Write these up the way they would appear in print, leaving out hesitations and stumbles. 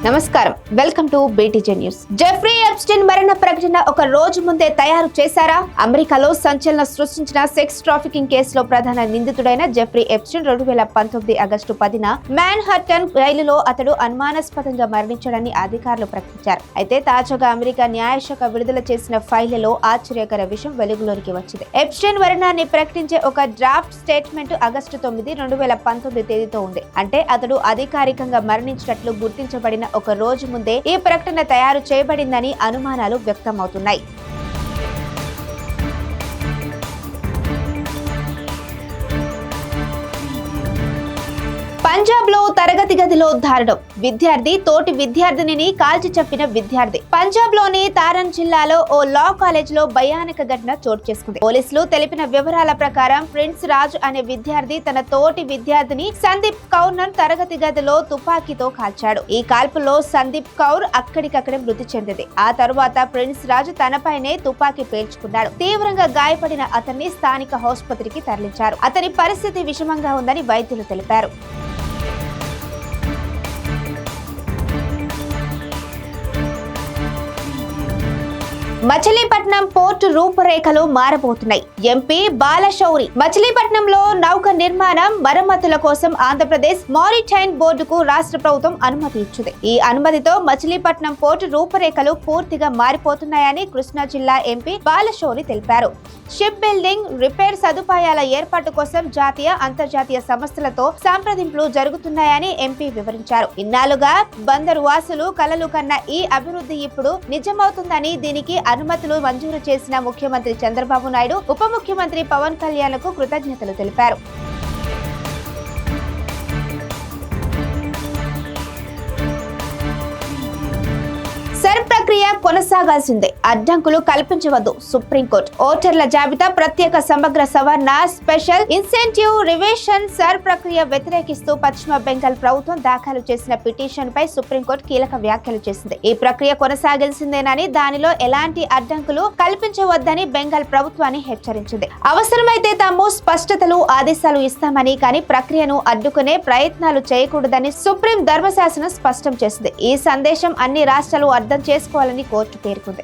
నమస్కారం, welcome to BTJ news. Jeffrey Epstein మరణ ప్రకటన ఒక రోజు ముందే తయారు చేశారా? అమెరికాలో సంచలనం సృష్టించిన సెక్స్ ట్రాఫికింగ్ కేసులో ప్రధాన నిందితుడైన జెఫ్రీ ఎప్స్టైన్ 2019 ఆగస్టు 10న మ్యాన్హట్టన్ రైలులో అతడు అనుమానాస్పదంగా మరణించాడని అధికారులు ప్రకటించారు. అయితే తాజాగా అమెరికా న్యాయశాఖ విడుదల చేసిన ఫైళ్లలో ఆశ్చర్యకర విషయం వెలుగులోనికి వచ్చింది. ఎప్స్టైన్ మరణాన్ని ప్రకటించే ఒక డ్రాఫ్ట్ స్టేట్మెంట్ ఆగస్టు 9, 2019 తేదీతో ఉంది. అంటే అతడు అధికారికంగా మరణించినట్లు గుర్తించబడిన ఒక రోజు ముందే ఈ ప్రకటన తయారు చేయబడిందని అనుమానాలు వ్యక్తమవుతున్నాయి. పంజాబ్ లో తరగతి గదిలో దారుణం. విద్యార్థి తోటి విద్యార్థినిని కాల్చి చంపిన విద్యార్థి. పంజాబ్ లోని తారన్ జిల్లాలో ఓ లా కాలేజ్ లో భయానక ఘటన చోటు చేసుకుంది. పోలీసులు తెలిపిన వివరాల ప్రకారం ప్రిన్స్ రాజ్ అనే విద్యార్థి తన తోటి విద్యార్థిని సందీప్ కౌర్ ను తరగతి గదిలో తుపాకీతో కాల్చాడు. ఈ కాల్పులో సందీప్ కౌర్ అక్కడికక్కడే మృతి చెందింది. ఆ తరువాత ప్రిన్స్ రాజ్ తనపైనే తుపాకీ పేల్చుకున్నాడు. తీవ్రంగా గాయపడిన అతన్ని స్థానిక ఆసుపత్రికి తరలించారు. అతని పరిస్థితి విషమంగా ఉందని వైద్యులు తెలిపారు. మచిలీపట్నం పోర్టు రూపురేఖలు మారబోతున్నాయి. ఎంపీ బాలశౌరి. మచిలీపట్నంలో నౌక నిర్మాణం మరమ్మతుల కోసం ఆంధ్రప్రదేశ్ మారిటైమ్ బోర్డుకు రాష్ట్ర ప్రభుత్వం అనుమతి ఇచ్చింది. ఈ అనుమతితో మచిలీపట్నం పోర్టు రూపురేఖలు పూర్తిగా మారిపోతున్నాయని కృష్ణా జిల్లా ఎంపీ బాలశౌరి తెలిపారు. షిప్ బిల్డింగ్, రిపేర్ సదుపాయాల ఏర్పాటు కోసం జాతీయ, అంతర్జాతీయ సంస్థలతో సంప్రదింపులు జరుగుతున్నాయని ఎంపీ వివరించారు. ఇన్నాళ్లుగా బందరు వాసులు కలలు కన్న ఈ అభివృద్ధి ఇప్పుడు నిజమవుతుందని, దీనికి అనుమతులు మంజూరు చేసిన ముఖ్యమంత్రి చంద్రబాబు నాయుడు, ఉప ముఖ్యమంత్రి పవన్ కళ్యాణ్ కు కృతజ్ఞతలు తెలిపారు. సర్ ప్రక్రియ కొనసాగాల్సిందే, అడ్డంకులు కల్పించవద్దు సుప్రీంకోర్టు. ఓటర్ల జాబితా ప్రత్యేక సమగ్ర సవరణ, స్పెషల్ ఇన్సెంటివ్ రివిజన్ సర్ ప్రక్రియ వ్యతిరేకిస్తూ పశ్చిమ బెంగాల్ ప్రభుత్వం దాఖలు చేసిన పిటిషన్ పై సుప్రీంకోర్టు కీలక వ్యాఖ్యలు చేసింది. ఈ ప్రక్రియ కొనసాగాల్సిందేనని, దానిలో ఎలాంటి అడ్డంకులు కల్పించవద్దని బెంగాల్ ప్రభుత్వాన్ని హెచ్చరించింది. అవసరమైతే తాము స్పష్టతలు, ఆదేశాలు ఇస్తామని, కానీ ప్రక్రియను అడ్డుకునే ప్రయత్నాలు చేయకూడదని సుప్రీం ధర్మశాసనం స్పష్టం చేసింది. ఈ సందేశం అన్ని రాష్ట్రాలు అర్థం చేసుకోవాలని కోర్టు పేర్కొంది.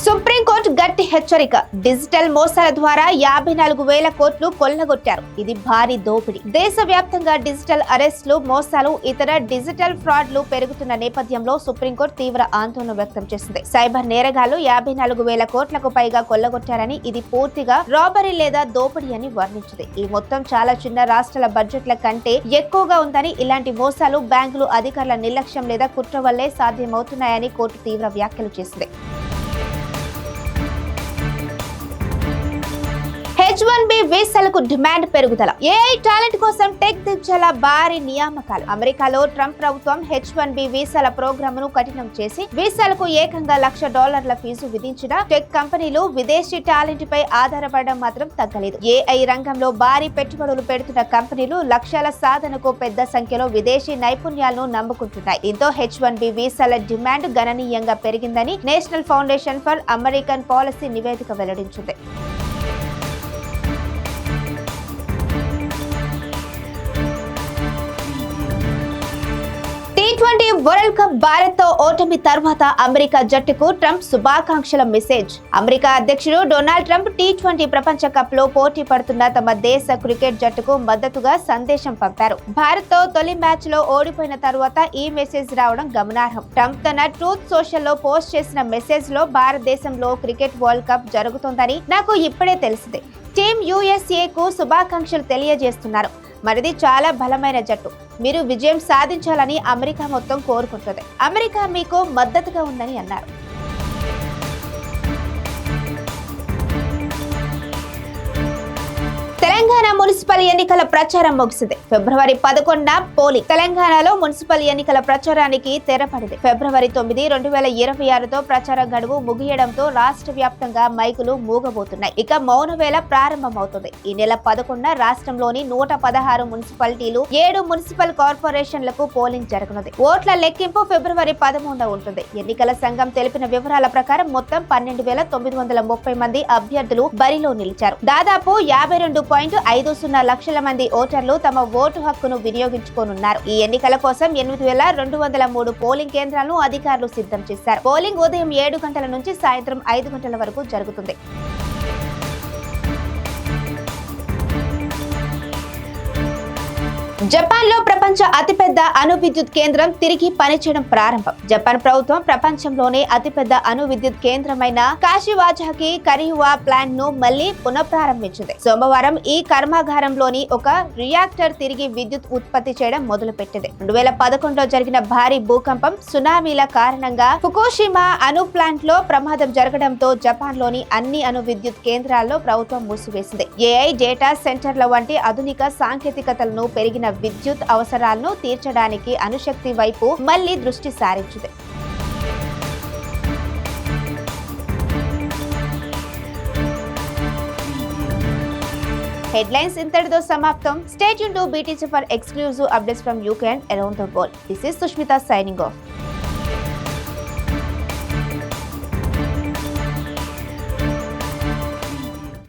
సుప్రీంకోర్టు గట్టి హెచ్చరిక. డిజిటల్ మోసాల ద్వారా 54,000 కోట్లు కొల్లగొట్టారు. ఇది భారీ దోపిడీ. దేశవ్యాప్తంగా డిజిటల్ అరెస్టులు, మోసాలు, ఇతర డిజిటల్ ఫ్రాడ్లు పెరుగుతున్న నేపథ్యంలో సుప్రీంకోర్టు తీవ్ర ఆందోళన వ్యక్తం చేసింది. సైబర్ నేరగాళ్లు 54,000 కోట్లకు పైగా కొల్లగొట్టారని, ఇది పూర్తిగా రాబరీ లేదా దోపిడీ అని వర్ణించింది. ఈ మొత్తం చాలా చిన్న రాష్ట్రాల బడ్జెట్ల కంటే ఎక్కువగా ఉందని, ఇలాంటి మోసాలు బ్యాంకులు అధికారుల నిర్లక్ష్యం లేదా కుట్ర వల్లే సాధ్యమవుతున్నాయని కోర్టు తీవ్ర వ్యాఖ్యలు చేసింది. H1B వీసాలకు డిమాండ్ పెరుగుదల. ఏఐ టాలెంట్ కోసం టెక్ దిగ్గజాల భారీ నియామకాలు. అమెరికాలో ట్రంప్ ప్రభుత్వం H1B వీసాల ప్రోగ్రామ్ ను కఠినం చేసి వీసాలకు ఏకంగా $1,00,000 ఫీజు విధించిన టెక్ కంపెనీలు విదేశీ టాలెంట్ పై ఆధారపడడం మాత్రం తగ్గలేదు. ఏఐ రంగంలో భారీ పెట్టుబడులు పెడుతున్న కంపెనీలు లక్ష్యాల సాధనకు పెద్ద సంఖ్యలో విదేశీ నైపుణ్యాలను నమ్ముకుంటున్నాయి. దీంతో H1B వీసాల డిమాండ్ గణనీయంగా పెరిగిందని national foundation for American policy నివేదిక వెల్లడించింది. T20 వరల్డ్ కప్ భారత్ తో ఓటమి తర్వాత అమెరికా జట్టుకు ట్రంప్ శుభాకాంక్షల మెసేజ్. అమెరికా అధ్యక్షుడు డొనాల్డ్ ట్రంప్ T20 ప్రపంచ కప్ లో పోటీ పడుతున్న తమ దేశ క్రికెట్ జట్టుకు మద్దతుగా సందేశం పంపారు. భారత్ తో తొలి మ్యాచ్ లో ఓడిపోయిన తర్వాత ఈ మెసేజ్ రావడం గమనార్హం. ట్రంప్ తన ట్రూత్ సోషల్ లో పోస్ట్ చేసిన మెసేజ్ లో, భారతదేశంలో క్రికెట్ వరల్డ్ కప్ జరుగుతోందని నాకు ఇప్పుడే తెలిసింది. టీం USA కు శుభాకాంక్షలు తెలియజేస్తున్నారు. మరిది చాలా బలమైన జట్టు. మీరు విజయం సాధించాలని అమెరికా మొత్తం కోరుకుంటుంది. అమెరికా మీకు మద్దతుగా ఉందని అన్నారు. తెలంగాణ మున్సిపల్ ఎన్నికల ప్రచారం ముగిసింది. ఫిబ్రవరి 11న పోలింగ్. తెలంగాణలో మున్సిపల్ ఎన్నికల ప్రచారానికి తెరపడింది. ఫిబ్రవరి 9, 2026తో ప్రచార గడువు ముగియడంతో రాష్ట్ర వ్యాప్తంగా మైకులు మూగబోతున్నాయి. ఇక మౌనవేళ ప్రారంభమవుతుంది. ఈ నెల 11న రాష్ట్రంలోని 116 మున్సిపాలిటీలు, 7 మున్సిపల్ కార్పొరేషన్లకు పోలింగ్ జరగనుంది. ఓట్ల లెక్కింపు ఫిబ్రవరి 13న ఉంటుంది. ఎన్నికల సంఘం తెలిపిన వివరాల ప్రకారం మొత్తం 12,930 మంది అభ్యర్థులు బరిలో నిలిచారు. దాదాపు 52.5 /0 లక్షల మంది ఓటర్లు తమ ఓటు హక్కును వినియోగించుకోనున్నారు. ఈ ఎన్నికల కోసం 8,203 పోలింగ్ కేంద్రాలను అధికారులు సిద్ధం చేశారు. పోలింగ్ ఉదయం 7 గంటల నుంచి సాయంత్రం 5 గంటల వరకు జరుగుతుంది. జపాన్ లో ప్రపంచ అతిపెద్ద అణు విద్యుత్ కేంద్రం తిరిగి పనిచేయడం ప్రారంభం. జపాన్ ప్రభుత్వం ప్రపంచంలోనే అతిపెద్ద అణు విద్యుత్ కేంద్రమైన కాషివాజాకి కరియువా ప్లాంట్ ను మళ్లీ పునఃప్రారంభించింది. సోమవారం ఈ కర్మాగారంలోని ఒక రియాక్టర్ తిరిగి విద్యుత్ ఉత్పత్తి చేయడం మొదలుపెట్టింది. 2011లో జరిగిన భారీ భూకంపం, సునామీల కారణంగా ఫుకుషిమా అణు ప్లాంట్ లో ప్రమాదం జరగడంతో జపాన్ లోని అన్ని అణు విద్యుత్ కేంద్రాల్లో ప్రభుత్వం మూసివేసింది. ఏఐ డేటా సెంటర్ల వంటి ఆధునిక సాంకేతికతలను పెరిగిన విద్యుత్ అవసరాలను తీర్చడానికి అణుశక్తి వైపు మళ్లీ దృష్టి సారించింది. Headlines ఇంతటితో సమాప్తం. Stay tuned to BTC for exclusive updates from UK and around the world. This is Sushmita signing off.